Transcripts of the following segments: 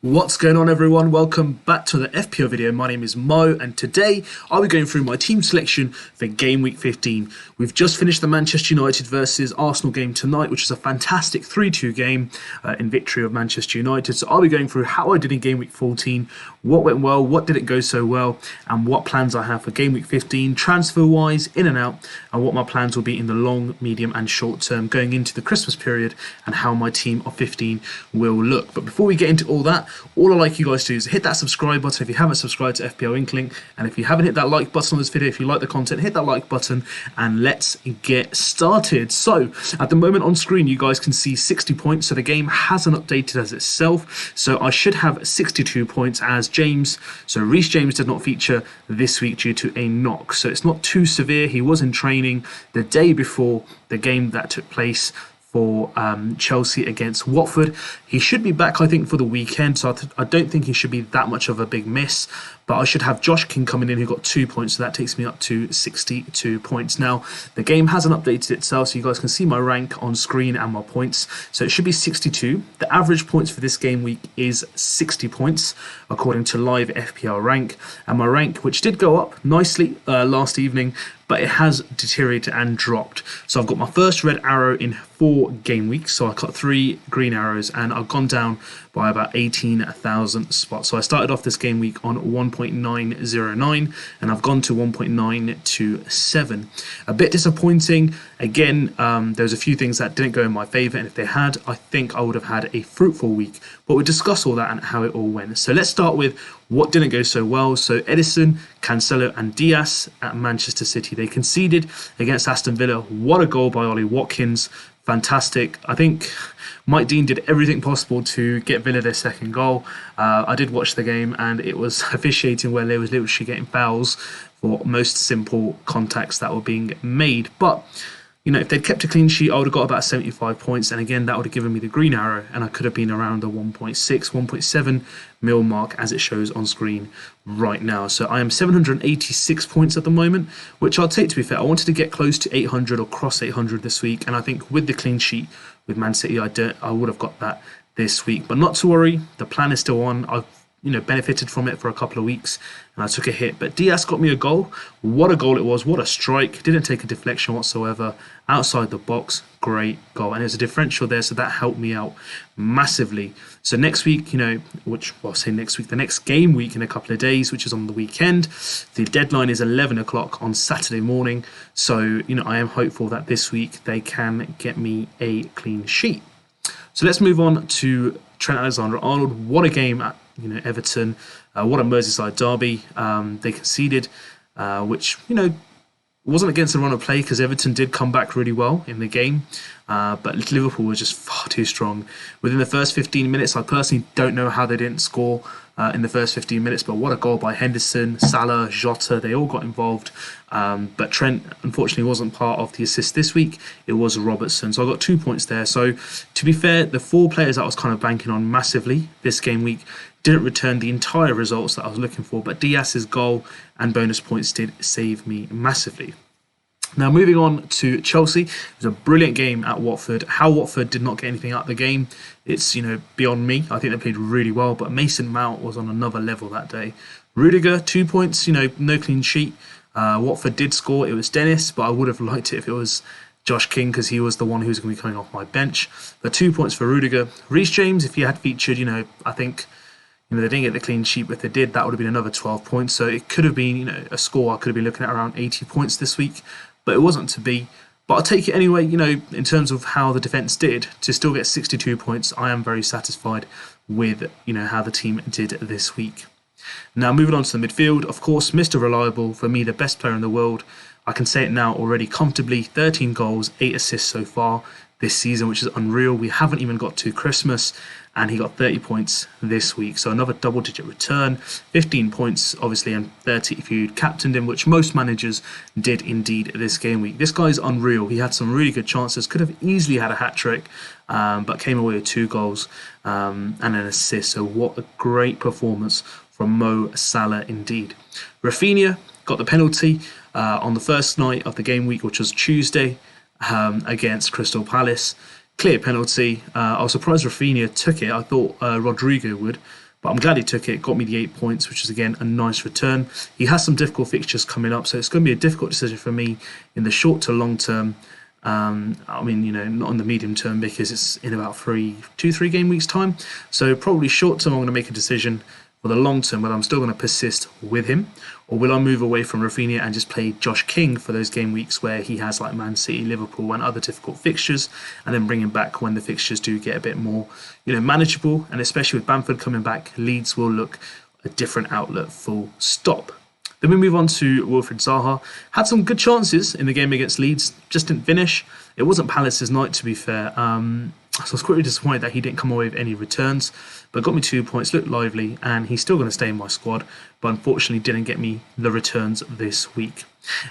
What's going on, everyone? Welcome back to the FPL video. My name is Mo, and today I'll be going through my team selection for Game Week 15. We've just finished the Manchester United versus Arsenal game tonight, which is a fantastic 3-2 game in victory of Manchester United. So I'll be going through how I did in Game Week 14, what went well, what didn't go so well, and what plans I have for Game Week 15, transfer-wise, in and out, and what my plans will be in the long, medium, and short term going into the Christmas period, and how my team of 15 will look. But before we get into all that, all I'd like you guys to do is hit that subscribe button if you haven't subscribed to FPL INKLING, and if you haven't hit that like button on this video, if you like the content, hit that like button, and let's get started. So at the moment on screen you guys can see 60 points, so the game hasn't updated as itself, so I should have 62 points as James. So Reece James did not feature this week due to a knock, so it's not too severe. He was in training the day before the game that took place for Chelsea against Watford. He should be back, I think, for the weekend, so I don't think he should be that much of a big miss. But I should have Josh King coming in, who got 2 points, so that takes me up to 62 points. Now, the game hasn't updated itself, so you guys can see my rank on screen and my points. So it should be 62. The average points for this game week is 60 points, according to live FPL rank. And my rank, which did go up nicely last evening, but it has deteriorated and dropped. So I've got my first red arrow in 4 game weeks, so I got 3 green arrows, and I've gone down by about 18,000 spots. So I started off this game week on 1.909, and I've gone to 1.927. A bit disappointing. Again, there's a few things that didn't go in my favour, and if they had, I think I would have had a fruitful week. But we'll discuss all that and how it all went. So let's start with what didn't go so well. So Edison, Cancelo and Diaz at Manchester City. They conceded against Aston Villa. What a goal by Ollie Watkins. Fantastic. I think Mike Dean did everything possible to get Villa their second goal. I did watch the game, and it was officiating where they was literally getting fouls for most simple contacts that were being made. But you know, if they'd kept a clean sheet, I would have got about 75 points. And again, that would have given me the green arrow, and I could have been around the 1.6, 1.7 mil mark as it shows on screen right now. So I am 786 points at the moment, which I'll take, to be fair. I wanted to get close to 800 or cross 800 this week. And I think with the clean sheet with Man City, I would have got that this week. But not to worry, the plan is still on. I've benefited from it for a couple of weeks, and I took a hit. But Diaz got me a goal. What a goal it was. What a strike. Didn't take a deflection whatsoever. Outside the box. Great goal. And there's a differential there, so that helped me out massively. So next week, the next game week in a couple of days, which is on the weekend, the deadline is 11 o'clock on Saturday morning. So, I am hopeful that this week they can get me a clean sheet. So let's move on to Trent Alexander-Arnold. What a game at Everton. What a Merseyside derby. They conceded, which wasn't against the run of play, because Everton did come back really well in the game, but Liverpool was just far too strong. Within the first 15 minutes, I personally don't know how they didn't score in the first 15 minutes, but what a goal by Henderson, Salah, Jota, they all got involved. But Trent, unfortunately, wasn't part of the assist this week. It was Robertson. So I got 2 points there. So to be fair, the 4 players that I was kind of banking on massively this game week didn't return the entire results that I was looking for, but Diaz's goal and bonus points did save me massively. Now, moving on to Chelsea, it was a brilliant game at Watford. How Watford did not get anything out of the game, it's beyond me. I think they played really well, but Mason Mount was on another level that day. Rudiger, 2 points, no clean sheet. Watford did score. It was Dennis, but I would have liked it if it was Josh King, because he was the one who was going to be coming off my bench. But 2 points for Rudiger. Reece James, if he had featured, I think they didn't get the clean sheet, but if they did, that would have been another 12 points. So it could have been, a score. I could have been looking at around 80 points this week, but it wasn't to be. But I'll take it anyway, in terms of how the defence did, to still get 62 points. I am very satisfied with, how the team did this week. Now, moving on to the midfield, of course, Mr. Reliable, for me, the best player in the world. I can say it now already comfortably, 13 goals, 8 assists so far this season, which is unreal. We haven't even got to Christmas, and he got 30 points this week. So another double-digit return, 15 points, obviously, and 30 if you captained him, which most managers did indeed this game week. This guy's unreal. He had some really good chances, could have easily had a hat-trick, but came away with 2 goals and an assist. So what a great performance from Mo Salah indeed. Rafinha got the penalty on the first night of the game week, which was Tuesday, against Crystal Palace. Clear penalty. I was surprised Rafinha took it. I thought Rodrigo would, But I'm glad he took it, got me the 8 points, which is again a nice return. He has some difficult fixtures coming up, so it's going to be a difficult decision for me in the short to long term. I mean, you know, not in the medium term because it's in about 2-3 game weeks time. So probably short term, I'm going to make a decision. For the long term, whether I'm still going to persist with him, or will I move away from Rafinha and just play Josh King for those game weeks where he has like Man City, Liverpool, and other difficult fixtures, and then bring him back when the fixtures do get a bit more, you know, manageable. And especially with Bamford coming back, Leeds will look a different outlet. Full stop. Then we move on to Wilfried Zaha. Had some good chances in the game against Leeds, just didn't finish. It wasn't Palace's night, to be fair. So I was quite disappointed that he didn't come away with any returns, but got me 2 points, looked lively, and he's still going to stay in my squad, but unfortunately didn't get me the returns this week.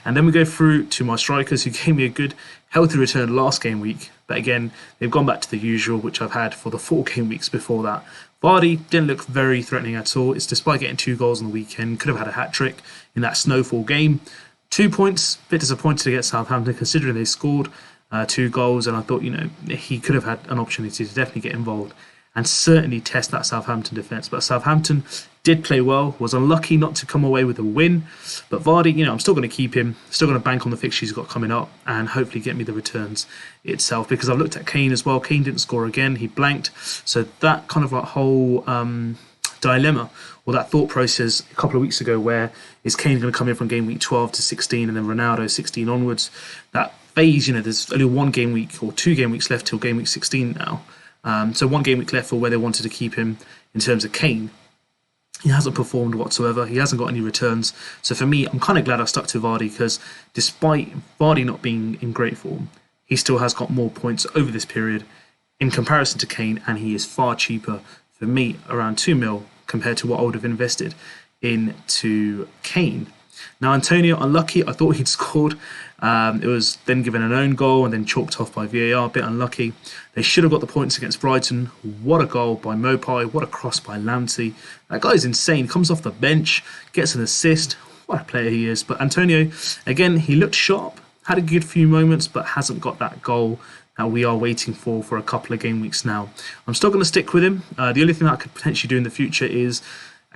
And then we go through to my strikers who gave me a good, healthy return last game week, but again, they've gone back to the usual, which I've had for the 4 game weeks before that. Vardy didn't look very threatening at all. It's despite getting 2 goals on the weekend, could have had a hat-trick in that snowfall game. 2 points, bit disappointed against Southampton considering they scored 2 goals, and I thought, you know, he could have had an opportunity to definitely get involved and certainly test that Southampton defence. But Southampton did play well, was unlucky not to come away with a win. But Vardy, you know, I'm still going to keep him, still going to bank on the fixtures he's got coming up and hopefully get me the returns itself, because I've looked at Kane as well. Kane didn't score again, he blanked. So that kind of like whole dilemma, or that thought process a couple of weeks ago, where is Kane going to come in from game week 12 to 16 and then Ronaldo 16 onwards, that phase, you know, there's only 1 game week or 2 game weeks left till game week 16 now. So 1 game week left for where they wanted to keep him in terms of Kane. He hasn't performed whatsoever. He hasn't got any returns. So for me, I'm kind of glad I stuck to Vardy, because despite Vardy not being in great form, he still has got more points over this period in comparison to Kane, and he is far cheaper for me, around 2 mil, compared to what I would have invested into Kane. Now, Antonio, unlucky. I thought he'd scored. It was then given an own goal and then chalked off by VAR. A bit unlucky. They should have got the points against Brighton. What a goal by Mopai. What a cross by Lamptey. That guy is insane. Comes off the bench, gets an assist. What a player he is. But Antonio, again, he looked sharp. Had a good few moments, but hasn't got that goal that we are waiting for a couple of game weeks now. I'm still going to stick with him. The only thing that I could potentially do in the future is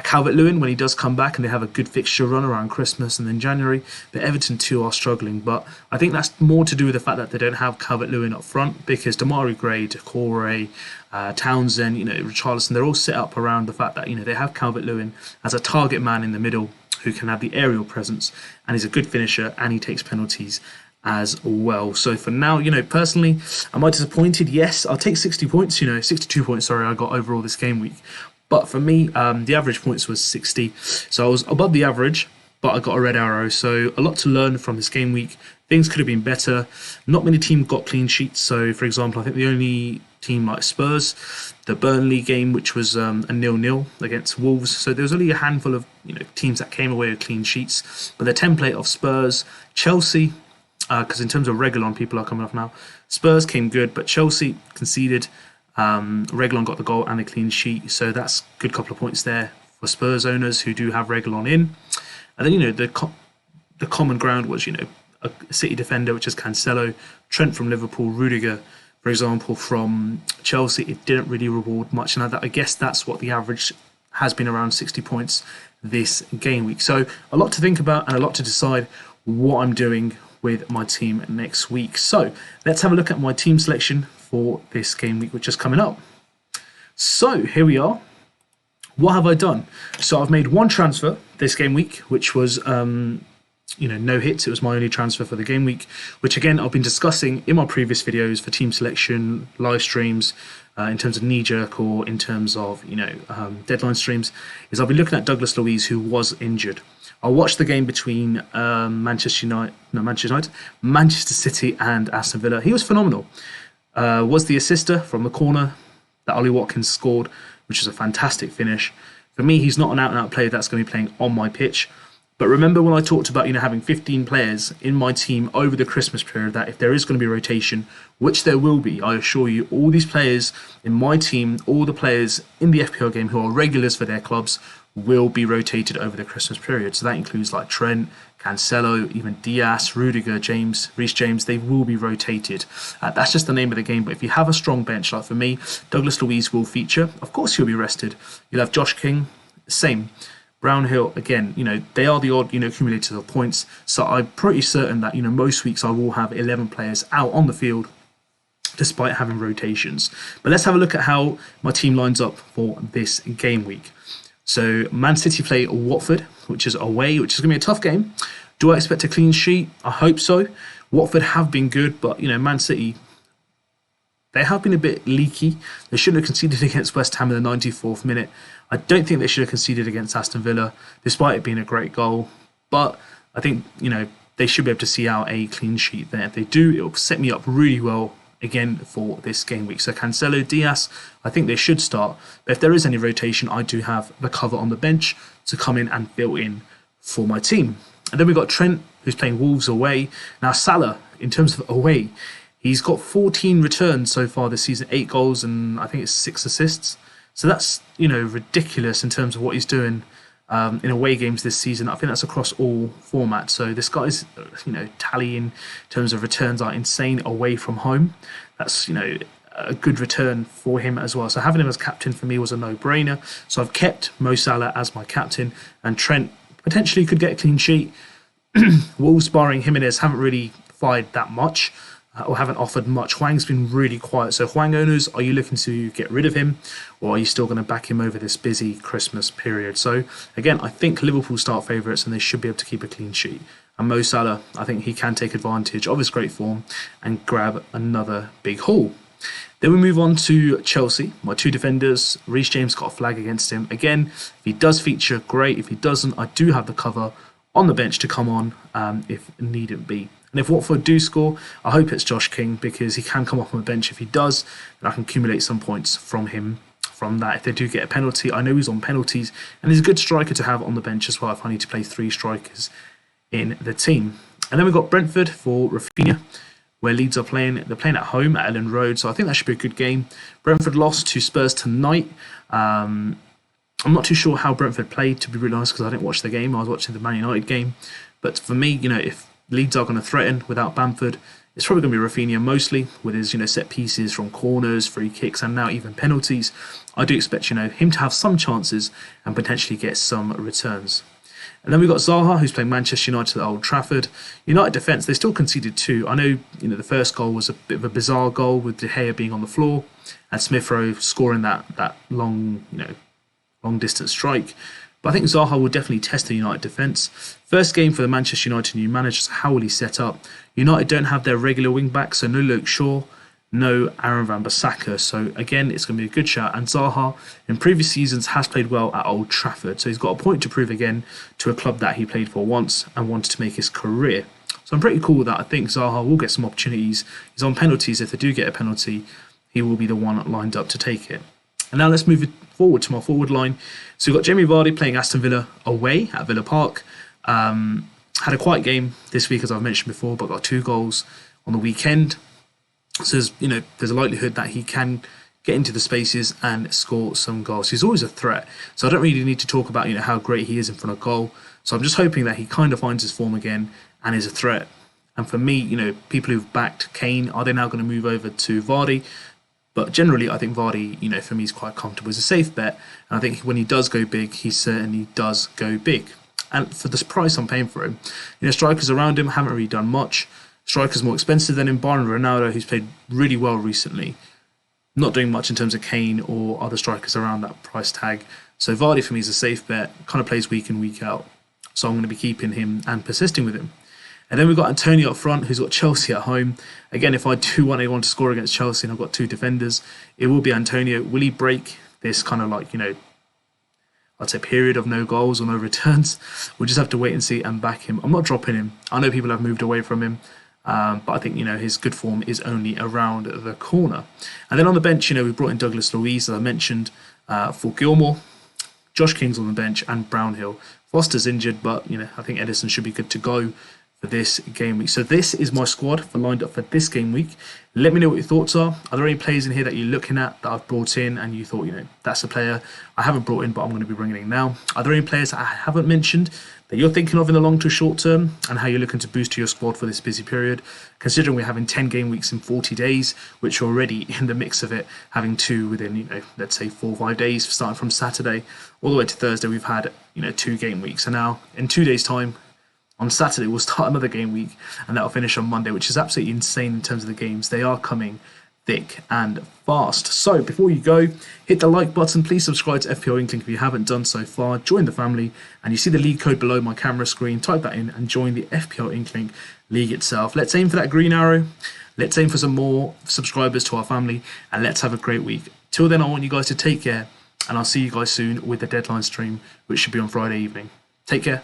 Calvert-Lewin when he does come back and they have a good fixture run around Christmas and then January. But Everton too are struggling. But I think that's more to do with the fact that they don't have Calvert-Lewin up front, because Damari Gray, Decore, Townsend, you know, Richarlison, they're all set up around the fact that, you know, they have Calvert-Lewin as a target man in the middle who can have the aerial presence, and he's a good finisher and he takes penalties as well. So for now, you know, personally, am I disappointed? Yes, I'll take 60 points, you know, 62 points, sorry, I got overall this game week. But for me, the average points was 60. So I was above the average, but I got a red arrow. So a lot to learn from this game week. Things could have been better. Not many teams got clean sheets. So, for example, I think the only team like Spurs, the Burnley game, which was a 0-0 against Wolves. So there was only a handful of, you know, teams that came away with clean sheets. But the template of Spurs, Chelsea, because in terms of Reguilon, people are coming off now. Spurs came good, but Chelsea conceded. Reguilon got the goal and a clean sheet, so that's a good couple of points there for Spurs owners who do have Reguilon in. And then, you know, the common ground was, you know, a City defender, which is Cancelo, Trent from Liverpool, Rudiger, for example, from Chelsea. It didn't really reward much, and I guess that's what the average has been, around 60 points this game week. So a lot to think about and a lot to decide what I'm doing with my team next week. So let's have a look at my team selection for this game week, which is coming up. So here we are. What have I done? So I've made 1 transfer this game week, which was, you know, no hits. It was my only transfer for the game week, which again, I've been discussing in my previous videos for team selection, live streams, in terms of knee-jerk or in terms of, you know, deadline streams, is I've been looking at Douglas Luiz, who was injured. I watched the game between Manchester City and Aston Villa. He was phenomenal. Was the assister from the corner that Ollie Watkins scored, which is a fantastic finish. For me, he's not an out-and-out player that's going to be playing on my pitch. But remember when I talked about, you know, having 15 players in my team over the Christmas period, that if there is going to be rotation, which there will be, I assure you, all these players in my team, all the players in the FPL game who are regulars for their clubs, will be rotated over the Christmas period. So that includes like Trent, Cancelo, even Diaz, Rudiger, James, Reece James, they will be rotated. That's just the name of the game. But if you have a strong bench, like for me, Douglas Luiz will feature. Of course, he'll be rested. You'll have Josh King, same. Brownhill, again, they are the odd, accumulators of points. So I'm pretty certain that, most weeks I will have 11 players out on the field despite having rotations. But let's have a look at how my team lines up for this game week. So Man City play Watford, which is away, which is going to be a tough game. Do I expect a clean sheet? I hope so. Watford have been good, but, Man City, they have been a bit leaky. They shouldn't have conceded against West Ham in the 94th minute. I don't think they should have conceded against Aston Villa, despite it being a great goal. But I think, they should be able to see out a clean sheet there. If they do, it will set me up really well again for this game week. So Cancelo, Diaz, I think they should start. But if there is any rotation, I do have the cover on the bench to come in and fill in for my team. And then we've got Trent, who's playing Wolves away. Now Salah, in terms of away, he's got 14 returns so far this season, 8 goals and I think it's 6 assists. So that's, ridiculous in terms of what he's doing in away games this season. I think that's across all formats. So this guy's, tallying in terms of returns are insane away from home. That's, a good return for him as well. So having him as captain for me was a no-brainer. So I've kept Mo Salah as my captain, and Trent potentially could get a clean sheet. Wolves barring Jimenez haven't really fired that much. Or haven't offered much. Hwang's been really quiet. So Hwang owners, are you looking to get rid of him, or are you still going to back him over this busy Christmas period? So again, I think Liverpool start favourites and they should be able to keep a clean sheet. And Mo Salah, I think he can take advantage of his great form and grab another big haul. Then we move on to Chelsea. My 2 defenders, Reece James got a flag against him. Again, if he does feature, great. If he doesn't, I do have the cover on the bench to come on if needn't be. And if Watford do score, I hope it's Josh King, because he can come off on the bench. If he does, then I can accumulate some points from him from that. If they do get a penalty, I know he's on penalties, and he's a good striker to have on the bench as well if I need to play 3 strikers in the team. And then we've got Brentford for Rafinha, where Leeds are playing. They're playing at home at Ellen Road, so I think that should be a good game. Brentford lost to Spurs tonight. I'm not too sure how Brentford played, to be really honest, because I didn't watch the game. I was watching the Man United game. But for me, if Leeds are going to threaten without Bamford, it's probably going to be Rafinha mostly, with his set pieces from corners, free kicks, and now even penalties. I do expect him to have some chances and potentially get some returns. And then we've got Zaha, who's playing Manchester United at Old Trafford. United defence, they still conceded 2. I know the first goal was a bit of a bizarre goal with De Gea being on the floor and Smith Rowe scoring that long distance strike. But I think Zaha will definitely test the United defence. First game for the Manchester United new manager, so how will he set up? United don't have their regular wing back, so no Luke Shaw, no Aaron Wan-Bissaka. So again, it's going to be a good shout. And Zaha, in previous seasons, has played well at Old Trafford. So he's got a point to prove again to a club that he played for once and wanted to make his career. So I'm pretty cool with that. I think Zaha will get some opportunities. He's on penalties. If they do get a penalty, he will be the one lined up to take it. And now let's move it forward to my forward line. So we've got Jamie Vardy playing Aston Villa away at Villa Park. Had a quiet game this week, as I've mentioned before, but got 2 goals on the weekend. So there's a likelihood that he can get into the spaces and score some goals. He's always a threat. So I don't really need to talk about how great he is in front of goal. So I'm just hoping that he kind of finds his form again and is a threat. And for me, people who've backed Kane, are they now going to move over to Vardy? But generally, I think Vardy, for me, is quite comfortable. He's a safe bet. And I think when he does go big, he certainly does go big. And for this price I'm paying for him, strikers around him haven't really done much. Strikers more expensive than him. Byron Ronaldo, who's played really well recently, not doing much in terms of Kane or other strikers around that price tag. So Vardy for me is a safe bet. Kind of plays week in, week out. So I'm going to be keeping him and persisting with him. And then we've got Antonio up front, who's got Chelsea at home. Again, if I do want anyone to score against Chelsea and I've got 2 defenders, it will be Antonio. Will he break this kind of I'd say period of no goals or no returns? We'll just have to wait and see and back him. I'm not dropping him. I know people have moved away from him. But I think, his good form is only around the corner. And then on the bench, we brought in Douglas Luiz, as I mentioned, for Gilmore. Josh King's on the bench and Brownhill. Foster's injured, but, I think Edison should be good to go for this game week. So this is my squad for lined up for this game week. Let me know what your thoughts are. Are there any players in here that you're looking at that I've brought in and you thought, that's a player I haven't brought in but I'm going to be bringing in now? Are there any players that I haven't mentioned that you're thinking of in the long to short term and how you're looking to boost your squad for this busy period, considering we're having 10 game weeks in 40 days, which are already in the mix of it, having 2 within, let's say 4 or 5 days, starting from Saturday all the way to Thursday, we've had, 2 game weeks. And now in 2 days time, on Saturday, we'll start another game week and that'll finish on Monday, which is absolutely insane in terms of the games. They are coming thick and fast. So before you go, hit the like button. Please subscribe to FPL Inkling if you haven't done so far. Join the family, and you see the league code below my camera screen. Type that in and join the FPL Inkling league itself. Let's aim for that green arrow. Let's aim for some more subscribers to our family, and let's have a great week. Till then, I want you guys to take care, and I'll see you guys soon with the deadline stream, which should be on Friday evening. Take care.